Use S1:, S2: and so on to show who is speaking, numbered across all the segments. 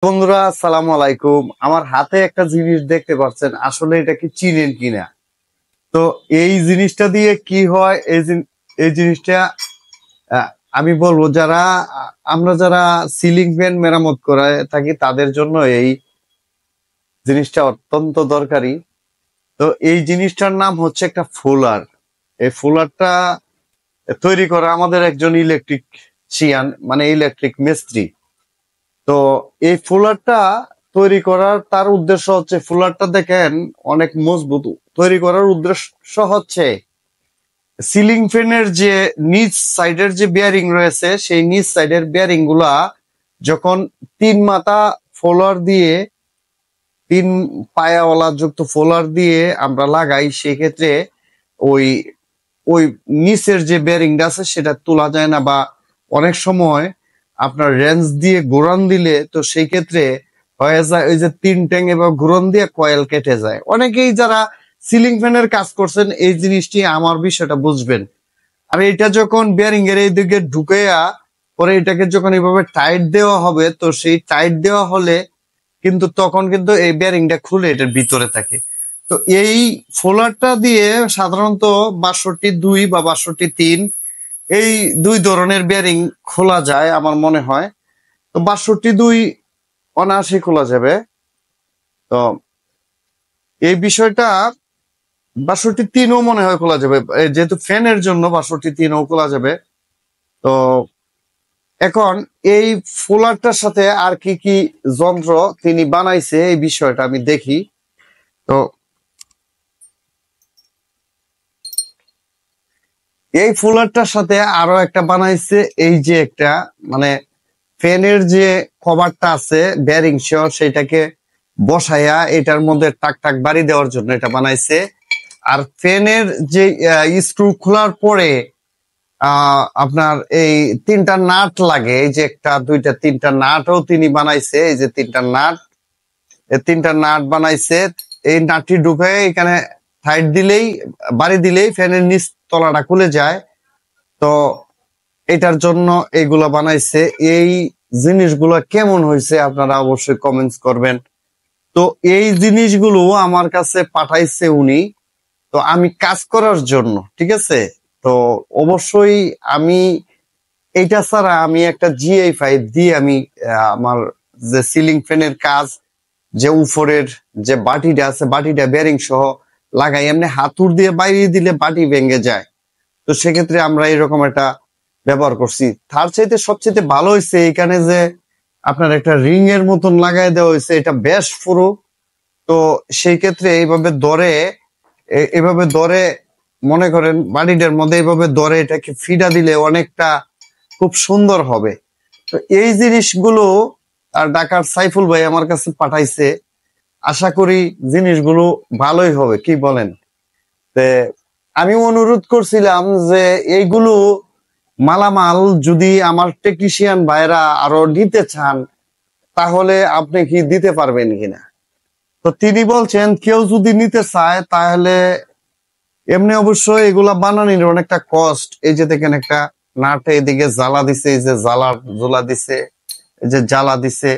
S1: বন্ধুরা, আসসালামু আলাইকুম। আমার হাতে একটা জিনিস দেখতে পাচ্ছেন, আসলে এটা কি চিনেন কিনা? তো এই জিনিসটা দিয়ে কি হয়, এই জিনিসটা আহ, আমি বলবো আমরা যারা সিলিং ফ্যান মেরামত করে থাকি তাদের জন্য এই জিনিসটা অত্যন্ত দরকারি। তো এই জিনিসটার নাম হচ্ছে একটা ফুলার। এই ফুলারটা তৈরি করা আমাদের একজন ইলেকট্রিশিয়ান, মানে ইলেকট্রিক মিস্ত্রি। তো এই ফুলারটা তৈরি করার তার উদ্দেশ্য হচ্ছে, ফুলারটা দেখেন অনেক মজবুত। তৈরি করার উদ্দেশ্য হচ্ছে সিলিং ফ্যানের যে নিচ সাইডের যে বিয়ারিং রয়েছে, সেই নিচ সাইডের বিয়ারিং গুলা যখন তিন মাথা ফোলার দিয়ে, তিন পায়াওয়ালা যুক্ত ফোলার দিয়ে আমরা লাগাই, সেক্ষেত্রে ওই ওই নিচের যে বেয়ারিংটা আছে সেটা তোলা যায় না, বা অনেক সময় আপনার রেঞ্জ দিয়ে ঘুরান দিলে তো সেই ক্ষেত্রে হয়ে যায় ওই যে তিন ট্যাঙ্গে বা ঘুরন দিয়ে কয়েল কেটে যায়। অনেকেই যারা সিলিং ফ্যানের কাজ করছেন এই জিনিসটি আমার বিষয়টা বুঝবেন। আর এটা যখন বেয়ারিং এর এই দিকে ঢুকেয়া পরে এটাকে যখন এইভাবে টাইট দেওয়া হবে, তো সেই টাইট দেওয়া হলে কিন্তু তখন কিন্তু এই বেয়ারিংটা খুলে এটার ভিতরে থাকে। তো এই ফোলারটা দিয়ে সাধারণত 62 বা 62 এই দুই ধরনের বেয়ারিং খোলা যায় আমার মনে হয়। তো 62 অনায়াসে খোলা যাবে। তো এই বিষয়টা 62ও মনে হয় খোলা যাবে, যেহেতু ফ্যানের জন্য 62ও খোলা যাবে। তো এখন এই ফোলারটার সাথে আর কি কি যন্ত্র তিনি বানাইছে এই বিষয়টা আমি দেখি। তো এই ফুলারটার সাথে আরো একটা বানাইছে, এই যে একটা মানে ফ্যানের যে কভারটা আছে বেয়ারিং সহ, সেটাকে বসাইয়া এটার মধ্যে টাক টাক বাড়ি দেওয়ার জন্য এটা বানাইছে। আর ফ্যানের যে স্ক্রু খোলার পরে আপনার এই তিনটা নাট লাগে, এই যে একটা দুইটা তিনটা নাটও তিনি বানাইছে। এই যে তিনটা নাট, এই তিনটা নাট বানাইছে। এই নাটটি ঢুকে এখানে টাইট দিলেই, বাড়ি দিলেই ফ্যানের নিচ তলাটা খুলে যায়। তো এটার জন্য এগুলা বানাইছে। এই জিনিসগুলো কেমন হয়েছে আপনারা অবশ্যই কমেন্টস করবেন। তো এই জিনিসগুলো আমার কাছে পাঠাইছে উনি, তো আমি কাজ করার জন্য, ঠিক আছে। তো অবশ্যই আমি এইটা ছাড়া আমি একটা GI5 দিয়ে আমি আমার যে সিলিং ফ্যানের কাজ, যে উপরের যে বাটিটা আছে, বাটিটা বেয়ারিং সহ লাগাই। এমনি হাতুড় দিয়ে বাইরে দিলে বাটি ভেঙে যায়। তো সেক্ষেত্রে আমরা এরকম একটা ব্যবহার করছি। তার চাইতে সবচেয়ে ভালো হয়েছে এখানে যে আপনার একটা রিং এর মতন লাগাই দেওয়া হয়েছে, এটা বেশ পুরো। তো সেই ক্ষেত্রে এইভাবে ধরে মনে করেন বাড়িটার মধ্যে এইভাবে ধরে এটাকে ফিডা দিলে অনেকটা খুব সুন্দর হবে। তো এই জিনিসগুলো আর ঢাকার সাইফুল ভাই আমার কাছে পাঠাইছে। আশা করি জিনিসগুলো ভালোই হবে, কি বলেন? তে আমি অনুরোধ করছিলাম যে এইগুলো মালামাল যদি আমার টেকনিশিয়ান ভাইরা আরো নিতে চান, তাহলে আপনি কি দিতে পারবেন কিনা। তো তিনি বলছেন কেউ যদি নিতে চায় তাহলে এমনি অবশ্যই এগুলা বানানোর অনেকটা কষ্ট। এই যে দেখেন একটা নাটে এদিকে জ্বালা দিছে, এই যে জ্বালা দিছে, এই যে জ্বালা দিছে,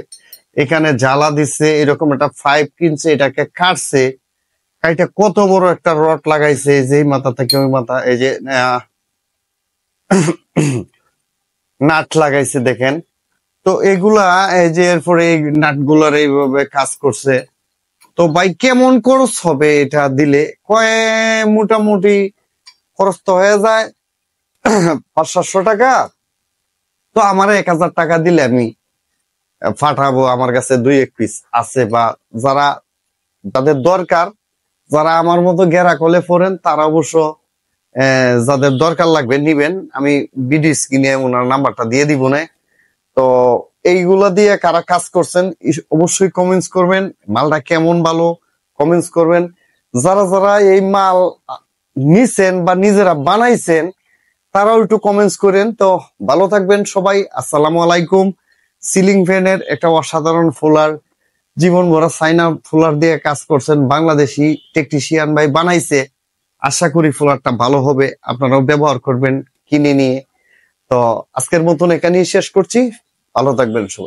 S1: এখানে জ্বালা দিছে, এরকম একটা পাইপ কিনছে, এটাকে কাটছে, এটা কত বড় একটা রড লাগাইছে, এই যে এই মাথা থেকে ওই মাথা, এই যে নাট লাগাইছে দেখেন। তো এগুলা এই যে এরপরে এই নাটগুলার এইভাবে কাজ করছে। তো ভাই কেমন খরচ হবে এটা দিলে? মোটামুটি খরচ তো হয়ে যায় 500-700 টাকা। তো আমার 1000 টাকা দিলে আমি পাঠাবো। আমার কাছে 2-1 পিস আছে, বা যাদের দরকার, যারা আমার মতো গেরা কলে পড়েন, তারা অবশ্য যাদের দরকার লাগবে নিবেন। আমি ভিডিও স্ক্রিনে ওনার নাম্বারটা দিয়ে দিব না। তো এইগুলা দিয়ে কারা কাজ করছেন অবশ্যই কমেন্টস করবেন। মালটা কেমন ভালো কমেন্টস করবেন। যারা যারা এই মাল নিছেন বা নিজেরা বানাইছেন তারাও একটু কমেন্টস করেন। তো ভালো থাকবেন সবাই, আসসালামু আলাইকুম। সিলিং ফ্যানের একটা অসাধারণ ফুলার, জীবন ভরা চাইনা ফুলার দিয়ে কাজ করছেন, বাংলাদেশি টেকনিশিয়ান ভাই বানাইছে। আশা করি ফুলারটা ভালো হবে, আপনারাও ব্যবহার করবেন কিনে নিয়ে। তো আজকের মতন এখানেই শেষ করছি। ভালো থাকবেন সবাই।